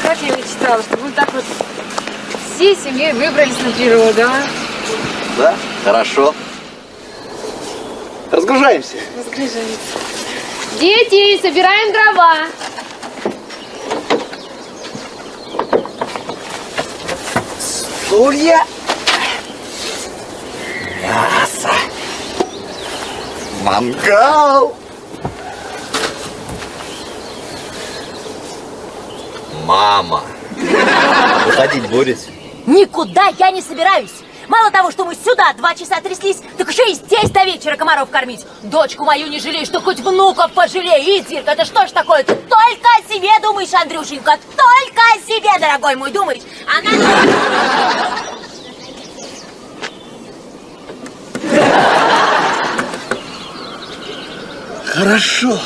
Как я мечтала, чтобы мы так вот всей семьей выбрались на природу, а? Да, хорошо. Разгружаемся. Разгружаемся. Дети, собираем дрова. Стулья. Мясо. Мангал. Мама. Выходить будете? Никуда я не собираюсь. Мало того, что мы сюда 2 часа тряслись, так еще и здесь до вечера комаров кормить. Дочку мою не жалеешь, что хоть внуков пожалей. Изирка, это что ж такое? Ты только о себе думаешь, Андрюшенька. Только о себе, дорогой мой, думаешь. Хорошо.